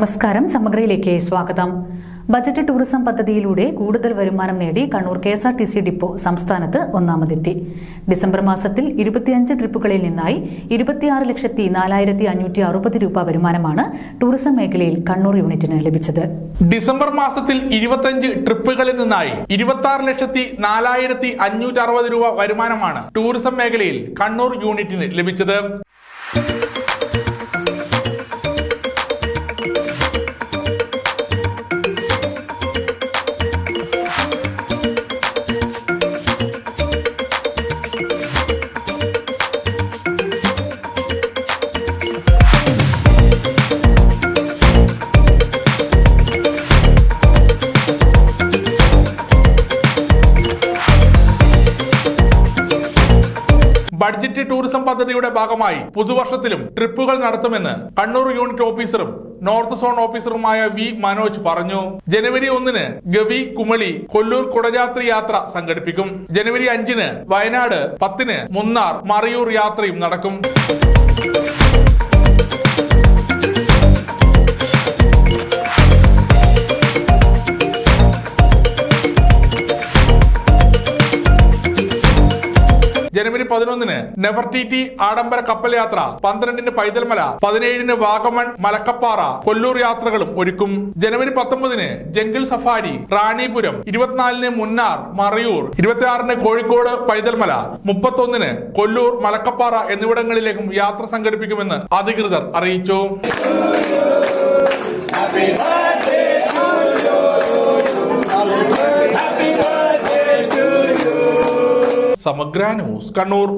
നമസ്കാരം. സമഗ്രയിലേക്ക് സ്വാഗതം. Budget tourism പദ്ധതിയിലൂടെ കൂടുതൽ വരുമാനം നേടി കണ്ണൂർ KSRTC ഡിപ്പോ സംസ്ഥാനത്ത് ഒന്നാമതെത്തി. ഡിസംബർ മാസത്തിൽ 25 ട്രിപ്പുകളിൽ നിന്നായി 26,04,560 രൂപ വരുമാനമാണ് ടൂറിസം മേഖലയിൽ കണ്ണൂർ യൂണിറ്റിന് ലഭിച്ചത്. ഡിസംബർ മാസത്തിൽ 25 ട്രിപ്പുകളിൽ നിന്നായി 26,04,560 രൂപ വരുമാനമാണ് ടൂറിസം മേഖലയിൽ കണ്ണൂർ യൂണിറ്റിന് ലഭിച്ചത്. ബഡ്ജറ്റ് ടൂറിസം പദ്ധതിയുടെ ഭാഗമായി പുതുവർഷത്തിലും ട്രിപ്പുകൾ നടത്തുമെന്ന് കണ്ണൂർ യൂണിറ്റ് ഓഫീസറും നോർത്ത് സോൺ ഓഫീസറുമായ വി മനോജ് പറഞ്ഞു. ജനുവരി 1-ന് ഗവി കുമളി കൊല്ലൂർ കുടജാത്രി യാത്ര സംഘടിപ്പിക്കും. ജനുവരി 5-ന് വയനാട്, 10-ന് മുന്നാർ മറയൂർ യാത്രയും നടക്കും. ജനുവരി 11-ന് നെഫർടിറ്റി ആഡംബര കപ്പൽ യാത്ര, 12-ന് പൈതൽമല, 17-ന് വാഗമൺ മലക്കപ്പാറ കൊല്ലൂർ യാത്രകളും ഒരുക്കും. ജനുവരി 19-ന് ജംഗിൾ സഫാരി റാണിപുരം, 24-ന് മുന്നാർ മറയൂർ, 26-ന് കോഴിക്കോട് പൈതൽമല, 31-ന് കൊല്ലൂർ മലക്കപ്പാറ എന്നിവിടങ്ങളിലേക്കും യാത്ര സംഘടിപ്പിക്കുമെന്ന് അധികൃതർ അറിയിച്ചു. സമഗ്ര ന്യൂസ് കണ്ണൂർ.